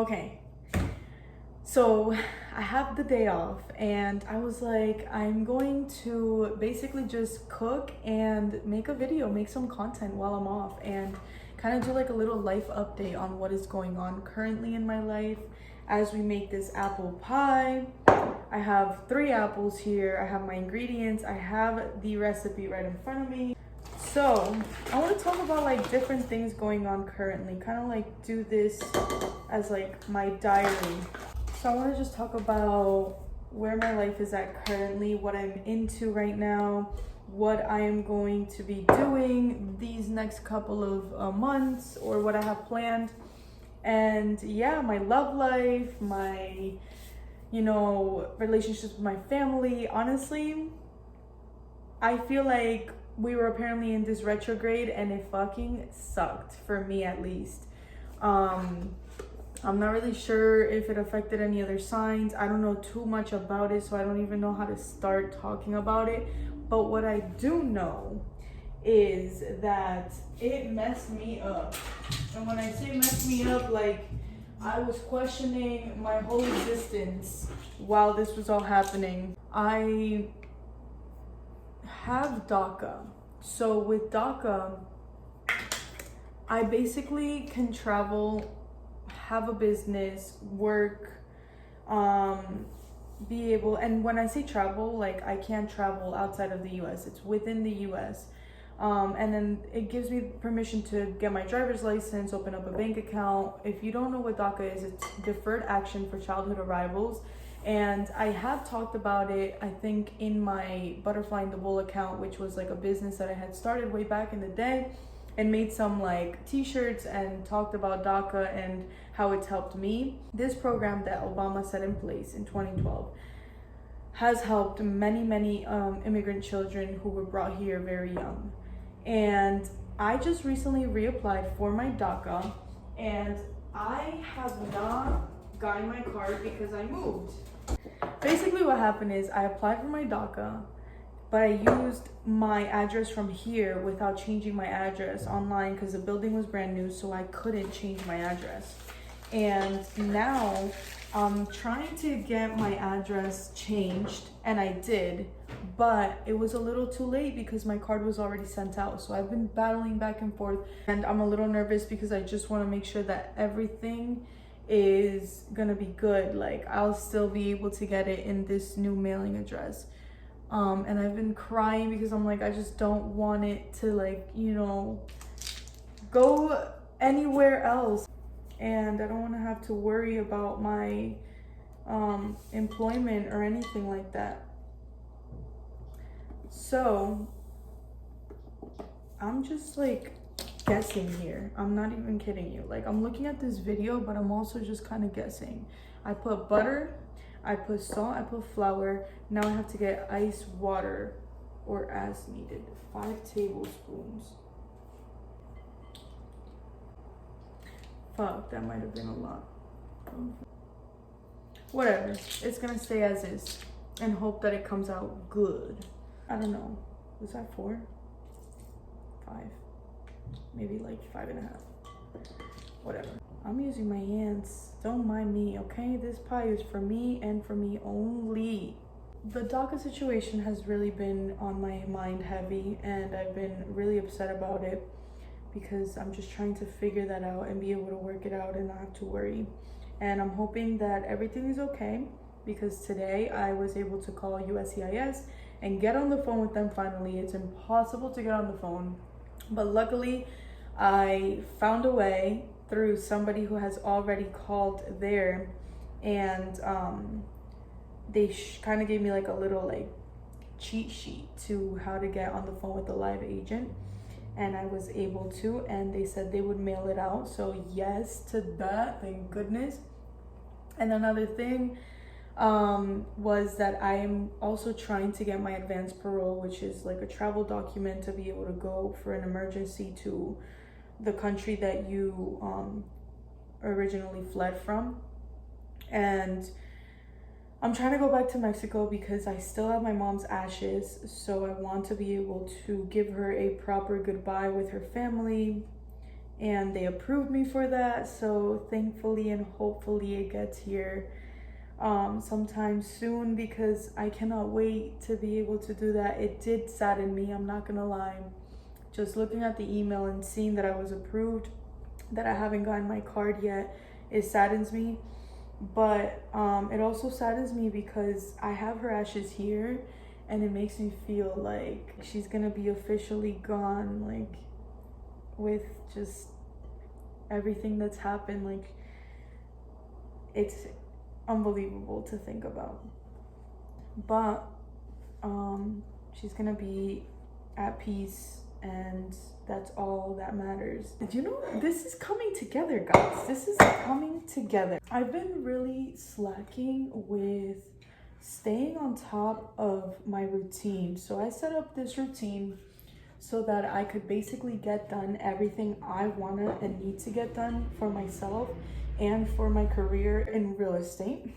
Okay, so I have the day off, and I was like, I'm going to basically just cook and make a video, make some content while I'm off, and kind of do like a little life update on what is going on currently in my life as we make this apple pie. I have 3 apples here, I have my ingredients, I have the recipe right in front of me. So I want to talk about like different things going on currently, kind of like do this as like my diary. So I want to just talk about where my life is at currently, what I'm into right now, what I am going to be doing these next couple of months, or what I have planned. And yeah, my love life, my, relationships with my family. Honestly, I feel like we were apparently in this retrograde and it fucking sucked, for me at least. I'm not really sure if it affected any other signs. I don't know too much about it, so I don't even know how to start talking about it. But what I do know is that it messed me up. And when I say messed me up, like I was questioning my whole existence while this was all happening. I have DACA. So with DACA, I basically can travel, have a business, work, be able, and when I say travel, like I can't travel outside of the US, it's within the US. And then it gives me permission to get my driver's license, open up a bank account. If you don't know what DACA is, it's Deferred Action for Childhood Arrivals. And I have talked about it, I think, in my Butterfly in the Bowl account, which was like a business that I had started way back in the day, and made some like t-shirts and talked about DACA and how it's helped me. This program that Obama set in place in 2012 has helped many immigrant children who were brought here very young. And I just recently reapplied for my DACA, and I have not gotten my card because I moved. Basically what happened is I applied for my DACA, but I used my address from here without changing my address online because the building was brand new, so I couldn't change my address. And now I'm trying to get my address changed, and I did, but it was a little too late because my card was already sent out. So I've been battling back and forth, and I'm a little nervous because I just want to make sure that everything is gonna be good. Like I'll still be able to get it in this new mailing address. And I've been crying because I'm like, I just don't want it to like, go anywhere else. And I don't want to have to worry about my employment or anything like that. So I'm just like guessing here. I'm not even kidding you. Like I'm looking at this video, but I'm also just kind of guessing. I put butter, I put salt, I put flour. Now I have to get ice water, or as needed, 5 tablespoons. Fuck, that might have been a lot. Whatever, it's gonna stay as is and hope that it comes out good. I don't know, was that 4? 5, maybe like 5.5. Whatever. I'm using my hands, don't mind me, okay? This pie is for me and for me only. The DACA situation has really been on my mind heavy, and I've been really upset about it because I'm just trying to figure that out and be able to work it out and not have to worry. And I'm hoping that everything is okay, because today I was able to call USCIS and get on the phone with them finally. It's impossible to get on the phone, but luckily I found a way through somebody who has already called there, and they kind of gave me like a little like cheat sheet to how to get on the phone with the live agent, and I was able to, and they said they would mail it out. So yes to that, thank goodness. And another thing was that I am also trying to get my advance parole, which is like a travel document to be able to go for an emergency to the country that you originally fled from. And I'm trying to go back to Mexico because I still have my mom's ashes, so I want to be able to give her a proper goodbye with her family and they approved me for that. So thankfully and hopefully it gets here sometime soon, because I cannot wait to be able to do that. It did sadden me, I'm not gonna lie. Just looking at the email and seeing that I was approved, that I haven't gotten my card yet, it saddens me. But it also saddens me because I have her ashes here, and it makes me feel like she's gonna be officially gone, like with just everything that's happened. Like, it's unbelievable to think about. But she's gonna be at peace, and that's all that matters. Did you know this is coming together, guys? This is coming together. I've been really slacking with staying on top of my routine. So I set up this routine so that I could basically get done everything I wanna and need to get done for myself and for my career in real estate.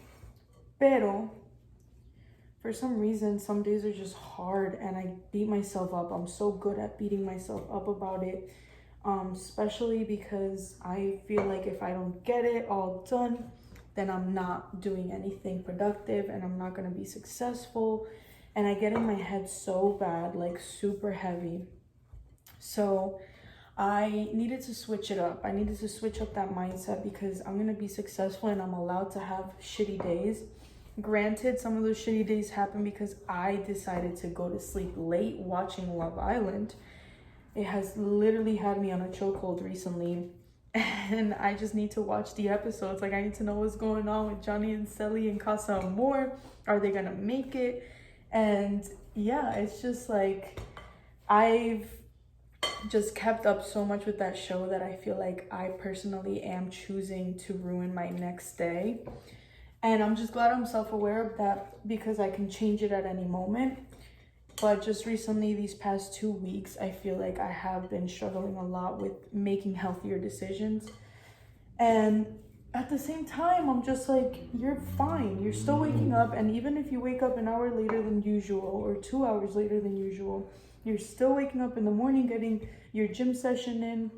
Pero for some reason, some days are just hard and I beat myself up. I'm so good at beating myself up about it, especially because I feel like if I don't get it all done, then I'm not doing anything productive and I'm not gonna be successful. And I get in my head so bad, like super heavy. So I needed to switch it up. I needed to switch up that mindset because I'm gonna be successful and I'm allowed to have shitty days. Granted, some of those shitty days happen because I decided to go to sleep late watching Love Island. It has literally had me on a chokehold recently, and I just need to watch the episodes. Like, I need to know what's going on with Johnny and Sally and Casa Amor. Are they gonna make it? And yeah, it's just like I've just kept up so much with that show that I feel like I personally am choosing to ruin my next day. And I'm just glad I'm self-aware of that because I can change it at any moment. But just recently, these past 2 weeks, I feel like I have been struggling a lot with making healthier decisions. And at the same time, I'm just like, you're fine. You're still waking up. And even if you wake up an hour later than usual or 2 hours later than usual, you're still waking up in the morning, getting your gym session in.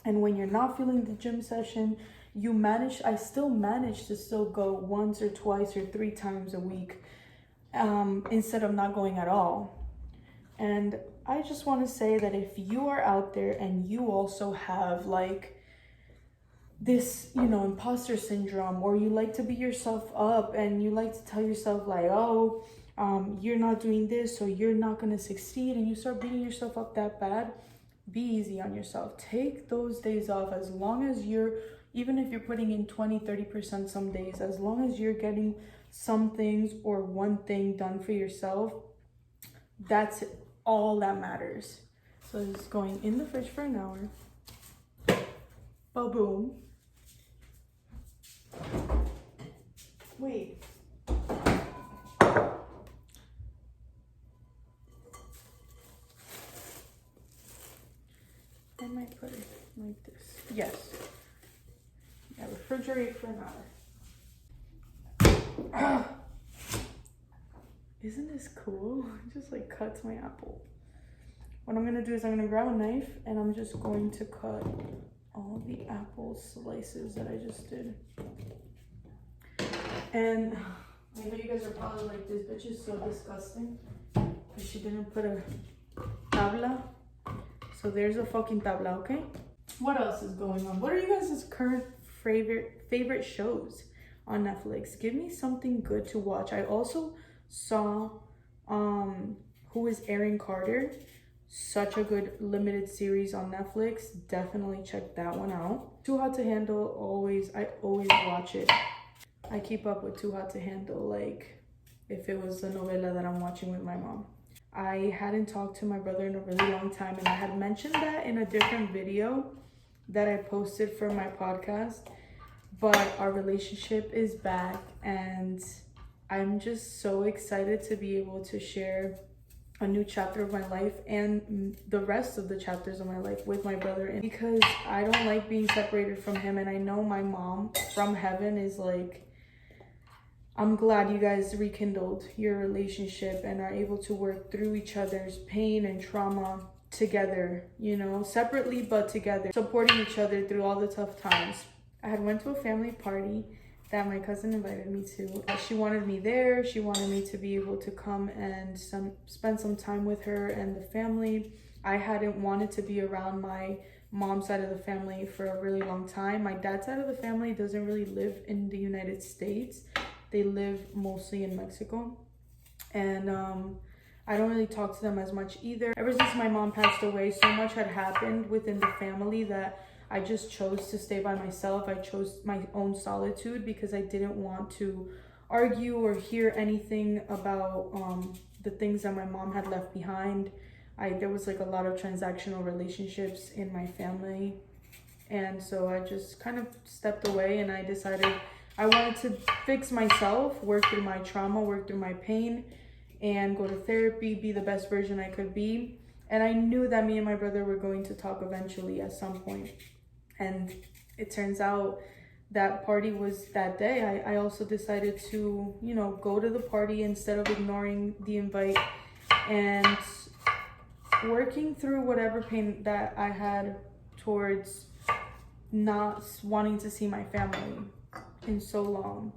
And when you're not feeling the gym session, I still manage to still go once or twice or 3 times a week, instead of not going at all. And I just want to say that if you are out there and you also have like this, imposter syndrome, or you like to beat yourself up and you like to tell yourself like, oh, you're not doing this, or you're not going to succeed, and you start beating yourself up that bad, be easy on yourself. Take those days off. As long as even if you're putting in 20-30% some days, as long as you're getting some things or one thing done for yourself, that's all that matters. So it's going in the fridge for an hour. Ba-boom. Wait. I might put it like this. Yes. Yeah, refrigerate for an hour. Isn't this cool? It just like cuts my apple. What I'm gonna do is I'm gonna grab a knife and I'm just going to cut all the apple slices that I just did. And I know you guys are probably like, this bitch is so disgusting because she didn't put a tabla. So there's a fucking tabla, okay? What else is going on? What are you guys' current favorite shows on Netflix? Give me something good to watch. I also saw Who is Aaron Carter? Such a good limited series on Netflix. Definitely check that one out. Too Hot to Handle, I always watch it. I keep up with Too Hot to Handle like if it was a novela that I'm watching with my mom. I hadn't talked to my brother in a really long time, and I had mentioned that in a different video that I posted for my podcast, but our relationship is back and I'm just so excited to be able to share a new chapter of my life and the rest of the chapters of my life with my brother, and because I don't like being separated from him. And I know my mom from heaven is like, I'm glad you guys rekindled your relationship and are able to work through each other's pain and trauma together, separately but together, supporting each other through all the tough times. I had went to a family party that my cousin invited me to. She wanted me there. She wanted me to be able to come and spend some time with her and the family. I hadn't wanted to be around my mom's side of the family for a really long time. My dad's side of the family doesn't really live in the United States. They live mostly in Mexico. And I don't really talk to them as much either. Ever since my mom passed away, so much had happened within the family that I just chose to stay by myself. I chose my own solitude because I didn't want to argue or hear anything about the things that my mom had left behind. There was like a lot of transactional relationships in my family. And so I just kind of stepped away, and I decided I wanted to fix myself, work through my trauma, work through my pain, and go to therapy, be the best version I could be. And I knew that me and my brother were going to talk eventually at some point. And it turns out that party was that day. I also decided to, go to the party instead of ignoring the invite and working through whatever pain that I had towards not wanting to see my family in so long.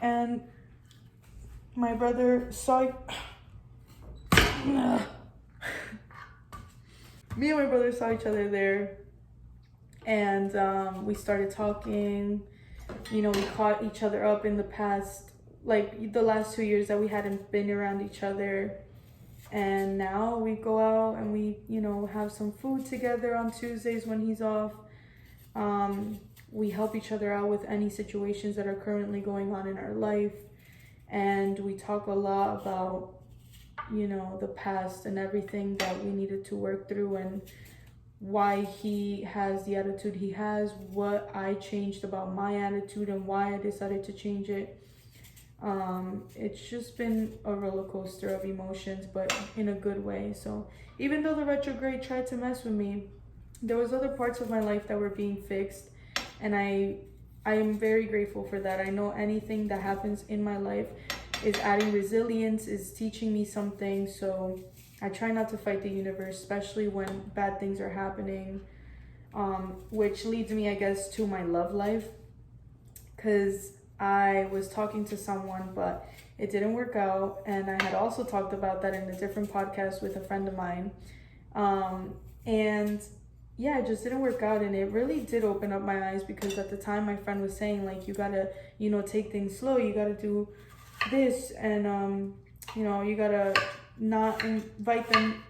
And my brother saw me and my brother saw each other there, and we started talking. We caught each other up in the past, like the last 2 years that we hadn't been around each other. And now we go out and we, have some food together on Tuesdays when he's off. We help each other out with any situations that are currently going on in our life. And we talk a lot about, the past and everything that we needed to work through, and why he has the attitude he has, what I changed about my attitude, and why I decided to change it. It's just been a roller coaster of emotions, but in a good way. So even though the retrograde tried to mess with me, there was other parts of my life that were being fixed, and I am very grateful for that. I know anything that happens in my life is adding resilience, is teaching me something. So I try not to fight the universe, especially when bad things are happening, which leads me, I guess, to my love life, because I was talking to someone, but it didn't work out. And I had also talked about that in a different podcast with a friend of mine. And yeah, it just didn't work out. And it really did open up my eyes, because at the time my friend was saying, like, you gotta, take things slow. You gotta do this. And, you gotta not invite them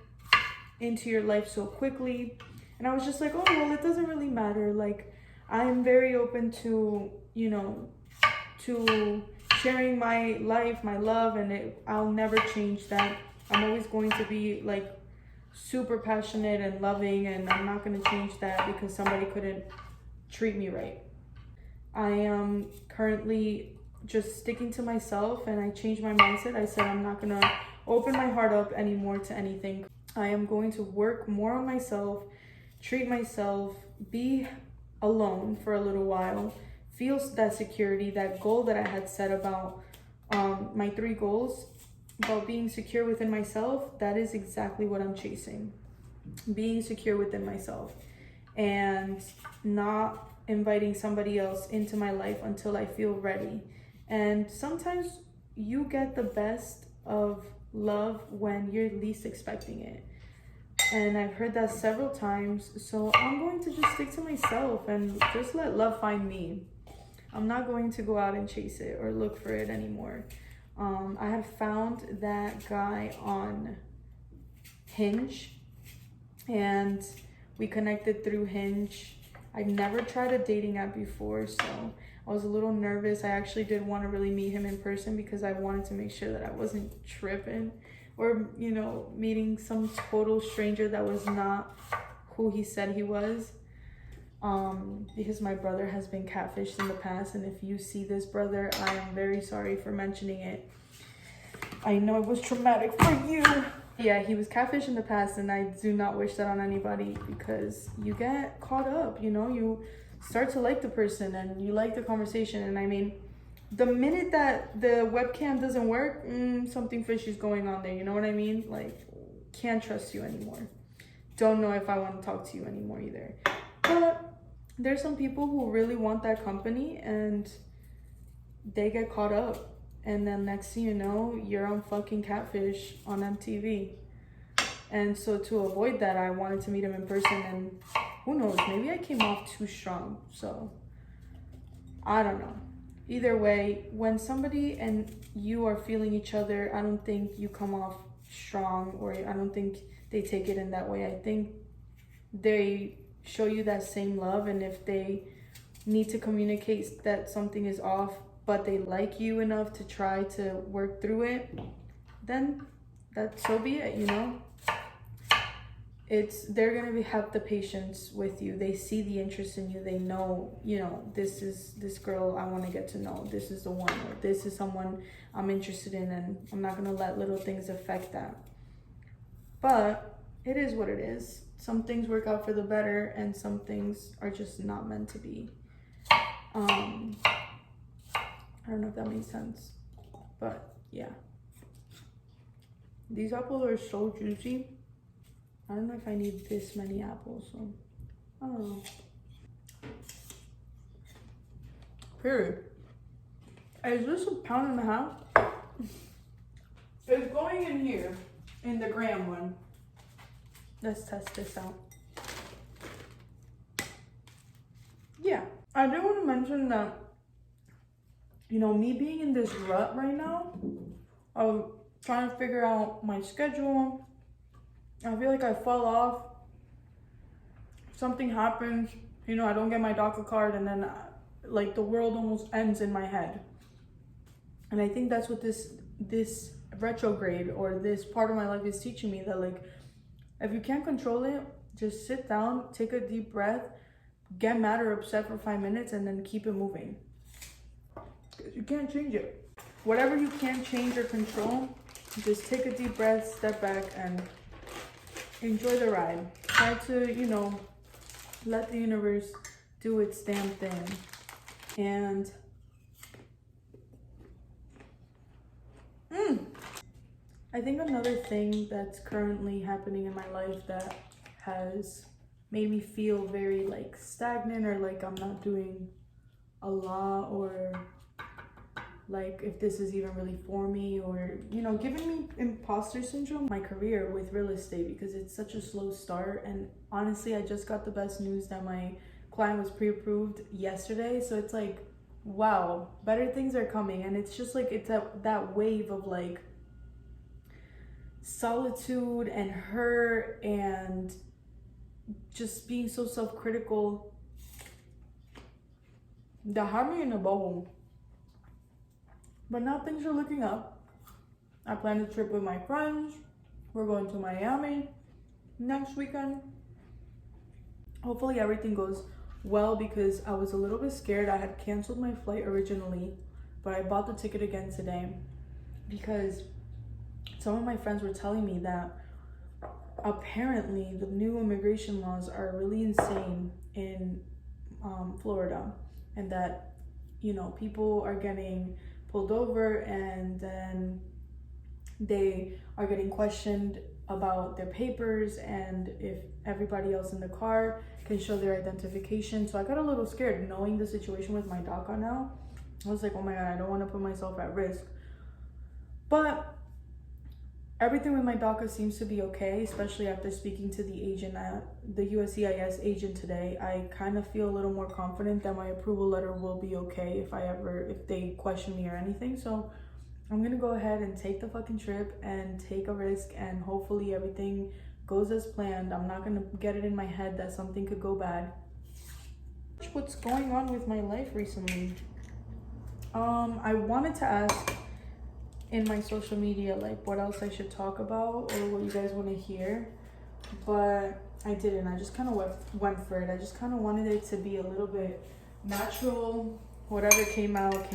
into your life so quickly. And I was just like, oh, well, it doesn't really matter. Like, I'm very open to, to sharing my life, my love, and I'll never change that. I'm always going to be like super passionate and loving, and I'm not going to change that because somebody couldn't treat me right. I am currently just sticking to myself, and I changed my mindset. I said I'm not going to open my heart up anymore to anything. I am going to work more on myself, treat myself, be alone for a little while, feel that security, that goal that I had set about my 3 goals, about being secure within myself. That is exactly what I'm chasing. Being secure within myself and not inviting somebody else into my life until I feel ready. And sometimes you get the best of love when you're least expecting it. And I've heard that several times. So I'm going to just stick to myself and just let love find me. I'm not going to go out and chase it or look for it anymore. I had found that guy on Hinge, and we connected through Hinge. I've never tried a dating app before, so I was a little nervous. I actually did want to really meet him in person because I wanted to make sure that I wasn't tripping or, meeting some total stranger that was not who he said he was. Because my brother has been catfished in the past, and if you see this, brother, I am very sorry for mentioning it. I know it was traumatic for you. Yeah, he was catfished in the past, and I do not wish that on anybody, because you get caught up, you start to like the person and you like the conversation. And I mean, the minute that the webcam doesn't work, something fishy is going on there, you know what I mean? Like, can't trust you anymore. don't know if I want to talk to you anymore either. But there's some people who really want that company and they get caught up. And then next thing you know, you're on fucking Catfish on MTV. And so to avoid that, I wanted to meet him in person, and who knows, maybe I came off too strong. So I don't know. Either way, when somebody and you are feeling each other, I don't think you come off strong, or I don't think they take it in that way. I think they show you that same love, and if they need to communicate that something is off, but they like you enough to try to work through it, then that so be it, you know? They're gonna have the patience with you. They see the interest in you. They know, you know, this is this girl I want to get to know. This is the one, or this is someone I'm interested in, and I'm not gonna let little things affect that. But it is what it is. Some things work out for the better, and some things are just not meant to be. I don't know if that makes sense, but yeah. These apples are so juicy. I don't know if I need this many apples, so I don't know. Period. Is this 1.5 pounds? It's going in here, in the gram one. Let's test this out. Yeah, I do want to mention that, you know, me being in this rut right now of trying to figure out my schedule, I feel like I fall off. Something happens, you know, I don't get my DACA card, and then like the world almost ends in my head. And I think that's what this retrograde or this part of my life is teaching me, that like, if you can't control it, just sit down, take a deep breath, get mad or upset for 5 minutes, and then keep it moving. You can't change it. Whatever you can't change or control, just take a deep breath, step back, and enjoy the ride. Try to, you know, let the universe do its damn thing. And I think another thing that's currently happening in my life that has made me feel very like stagnant, or like I'm not doing a lot, or like if this is even really for me, or, you know, giving me imposter syndrome, my career with real estate, because it's such a slow start. And honestly, I just got the best news that my client was pre-approved yesterday. So it's like, wow, better things are coming. And it's just like, it's that wave of like solitude and hurt and just being so self-critical that had me in a bubble. But now things are looking up. I planned a trip with my friends. We're going to Miami next weekend. Hopefully everything goes well, because I was a little bit scared. I had canceled my flight originally, but I bought the ticket again today because some of my friends were telling me that apparently the new immigration laws are really insane in Florida, and that, you know, people are getting pulled over and then they are getting questioned about their papers, and if everybody else in the car can show their identification. So I got a little scared knowing the situation with my DACA now. I was like, oh my God, I don't want to put myself at risk. But everything with my DACA seems to be okay, especially after speaking to the agent at the USCIS agent today. I kind of feel a little more confident that my approval letter will be okay if they question me or anything. So I'm gonna go ahead and take the fucking trip and take a risk, and hopefully everything goes as planned. I'm not gonna get it in my head that something could go bad. What's going on with my life recently? I wanted to ask in my social media like what else I should talk about or what you guys want to hear, but I didn't. I just kind of went for it. I just kind of wanted it to be a little bit natural. Whatever came out.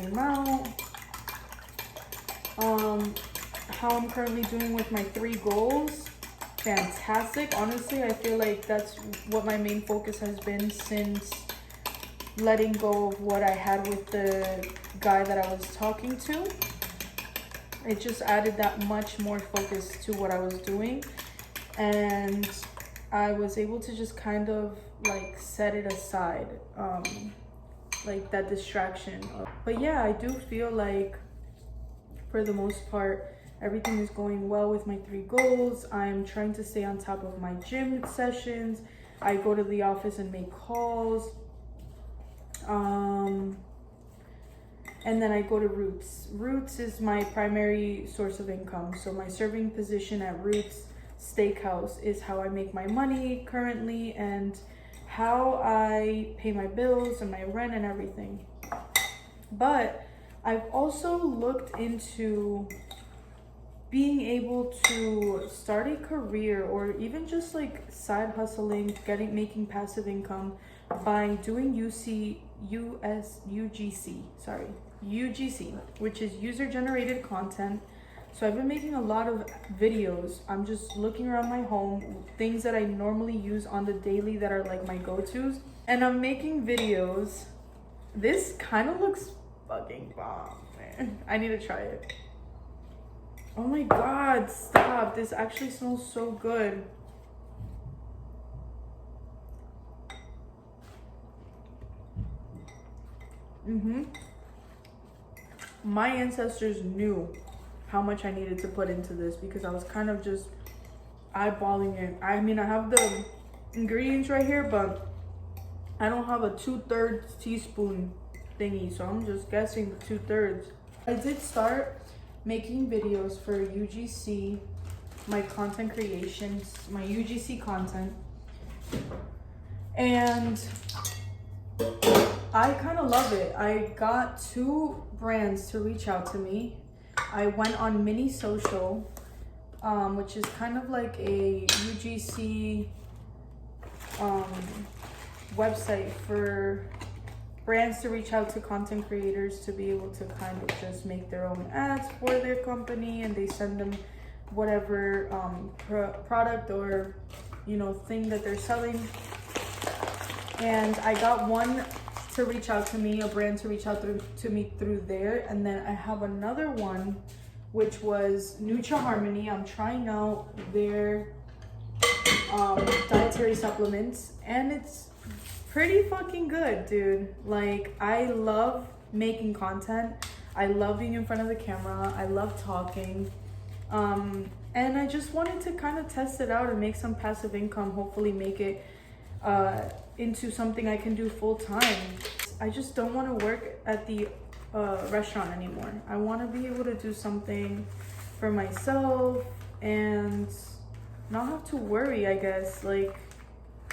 How I'm currently doing with my 3 goals. Fantastic. Honestly, I feel like that's what my main focus has been since letting go of what I had with the guy that I was talking to. It just added that much more focus to what I was doing, and I was able to just kind of like set it aside, like that distraction. But yeah, I do feel like for the most part, everything is going well with my 3 goals. I'm trying to stay on top of my gym sessions. I go to the office and make calls. And then I go to Roots. Roots is my primary source of income. So my serving position at Roots Steakhouse is how I make my money currently and how I pay my bills and my rent and everything. But I've also looked into being able to start a career or even just like side hustling, making passive income by doing UGC, which is user generated content. So I've been making a lot of videos. I'm just looking around my home, things that I normally use on the daily that are like my go-tos, and I'm making videos. This kind of looks fucking bomb, man. I need to try it. Oh my god, stop. This actually smells so good. My ancestors knew how much I needed to put into this because I was kind of just eyeballing it. I mean, I have the ingredients right here, but I don't have a 2/3 teaspoon thingy, so I'm just guessing the 2/3. I did start making videos for UGC, my content creations, my UGC content, and I kind of love it. I got 2 brands to reach out to me. I went on Mini Social, which is kind of like a UGC website for brands to reach out to content creators to be able to kind of just make their own ads for their company, and they send them whatever product or thing that they're selling. And I got one to reach out to me, a brand to reach out to me through there, and then I have another one which was Nutra Harmony. I'm trying out their dietary supplements, and it's pretty fucking good, dude. Like, I love making content. I love being in front of the camera. I love talking. And I just wanted to kind of test it out and make some passive income, hopefully make it into something I can do full time. I just don't want to work at the restaurant anymore. I want to be able to do something for myself and not have to worry, I guess, like,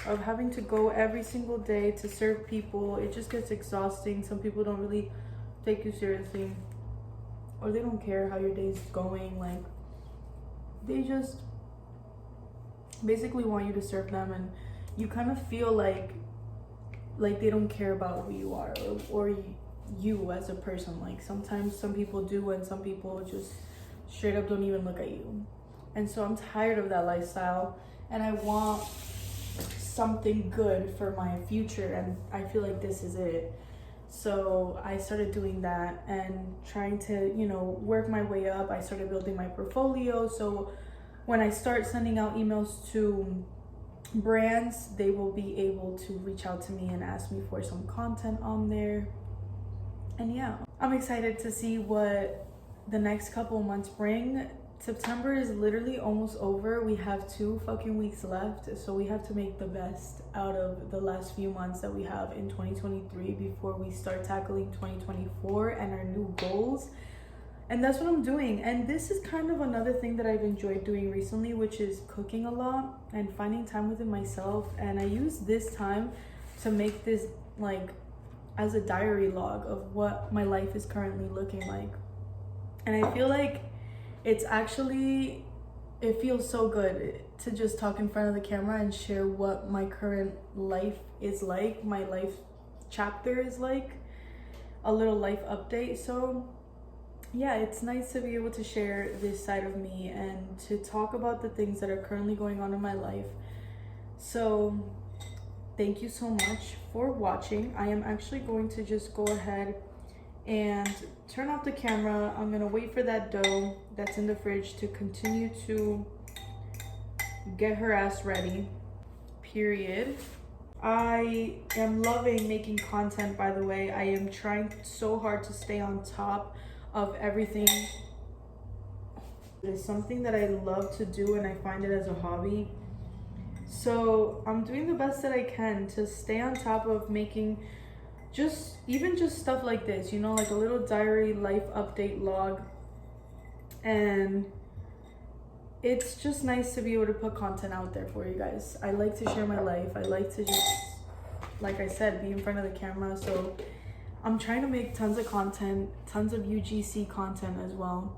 of having to go every single day to serve people. It just gets exhausting. Some people don't really take you seriously, or they don't care how your day's going. Like, they just basically want you to serve them, and you kind of feel like they don't care about who you are or you as a person. Like, sometimes some people do, and some people just straight up don't even look at you. And so I'm tired of that lifestyle, and I want something good for my future, and I feel like this is it. So I started doing that and trying to work my way up. I started building my portfolio, so when I start sending out emails to brands, they will be able to reach out to me and ask me for some content on there. And yeah, I'm excited to see what the next couple months bring. September is literally almost over. We have 2 fucking weeks left, so we have to make the best out of the last few months that we have in 2023 before we start tackling 2024 and our new goals. And that's what I'm doing. And this is kind of another thing that I've enjoyed doing recently, which is cooking a lot and finding time within myself. And I use this time to make this like as a diary log of what my life is currently looking like. And I feel like it feels so good to just talk in front of the camera and share what my current life is like, my life chapter is like, a little life update. So yeah, it's nice to be able to share this side of me and to talk about the things that are currently going on in my life. So thank you so much for watching. I am actually going to just go ahead and turn off the camera. I'm gonna wait for that dough that's in the fridge to continue to get her ass ready. period. I am loving making content, by the way. I am trying so hard to stay on top of everything. It is something that I love to do and I find it as a hobby. So I'm doing the best that I can to stay on top of making just stuff like this, you know, like a little diary life update log. And it's just nice to be able to put content out there for you guys. I like to share my life. I like to just, like I said, be in front of the camera. So I'm trying to make tons of content, tons of UGC content as well.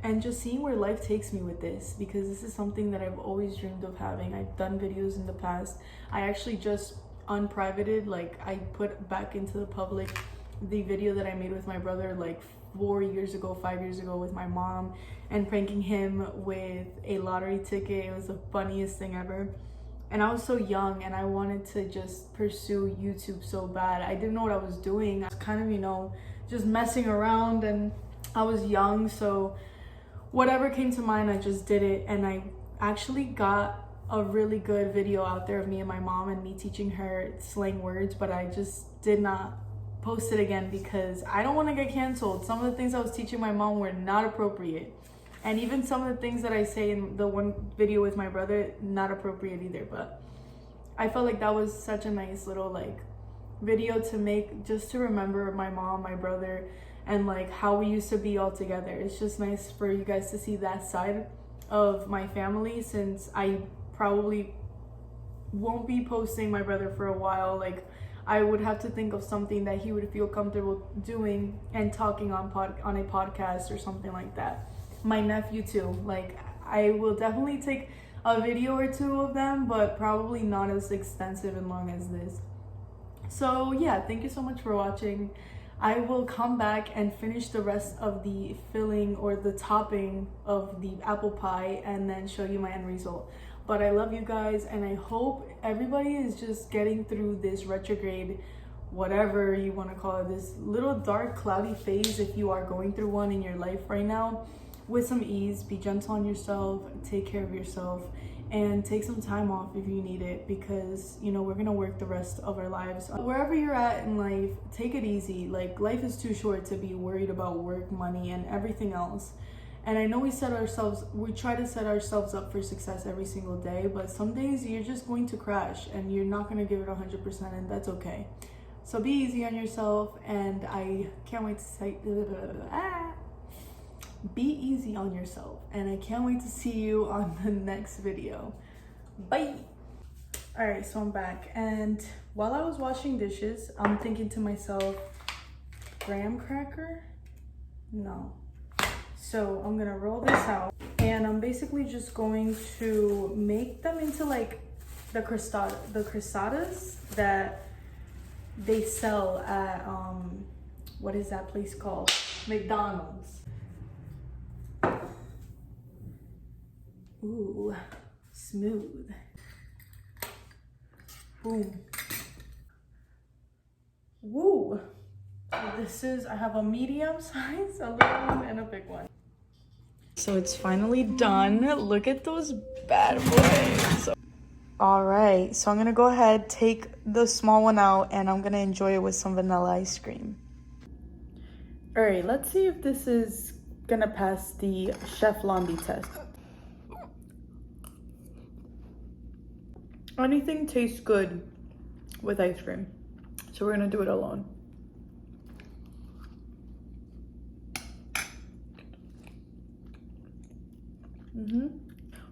And just seeing where life takes me with this, because this is something that I've always dreamed of having. I've done videos in the past. I actually just unprivated, like I put back into the public the video that I made with my brother like 5 years ago with my mom, and pranking him with a lottery ticket. It was the funniest thing ever. And I was so young and I wanted to just pursue YouTube so bad. I didn't know what I was doing. I was kind of, you know, just messing around, and I was young, so whatever came to mind, I just did it. And I actually got a really good video out there of me and my mom and me teaching her slang words, but I just did not post it again because I don't want to get canceled. Some of the things I was teaching my mom were not appropriate. And even some of the things that I say in the one video with my brother, not appropriate either. But I felt like that was such a nice little like video to make, just to remember my mom, my brother, and like how we used to be all together. It's just nice for you guys to see that side of my family, since I probably won't be posting my brother for a while. Like I would have to think of something that he would feel comfortable doing and talking on a podcast or something like that. My nephew too, like I will definitely take a video or two of them, but probably not as extensive and long as this. So yeah, thank you so much for watching. I will come back and finish the rest of the filling or the topping of the apple pie and then show you my end result. But I love you guys, and I hope everybody is just getting through this retrograde, whatever you want to call it, this little dark cloudy phase, if you are going through one in your life right now, with some ease. Be gentle on yourself, take care of yourself, and take some time off if you need it, because you know we're gonna work the rest of our lives. Wherever you're at in life, take it easy. Like life is too short to be worried about work, money, and everything else. And I know we try to set ourselves up for success every single day, but some days you're just going to crash and you're not gonna give it 100%, and that's okay. So be easy on yourself, and I can't wait to say be easy on yourself, and I can't wait to see you on the next video. Bye. All right, so I'm back, and while I was washing dishes, I'm thinking to myself, graham cracker? No. So I'm gonna roll this out, and I'm basically just going to make them into like the crostadas that they sell at what is that place called? McDonald's. Ooh, smooth. Boom. Woo. So I have a medium size, a little one, and a big one. So it's finally done. Look at those bad boys. All right, so I'm gonna go ahead, take the small one out, and I'm gonna enjoy it with some vanilla ice cream. All right, let's see if this is gonna pass the Chef Lombi test. Anything tastes good with ice cream, so we're gonna do it alone.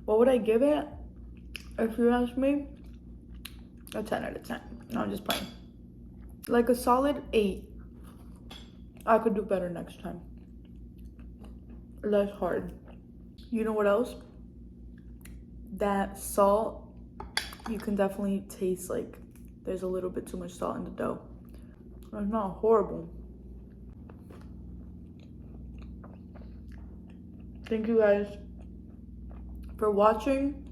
What would I give it? If you ask me, a 10 out of 10. No, I'm just playing. Like a solid 8. I could do better next time. Less hard. You know what else? That salt, you can definitely taste like there's a little bit too much salt in the dough. It's not horrible. Thank you guys for watching.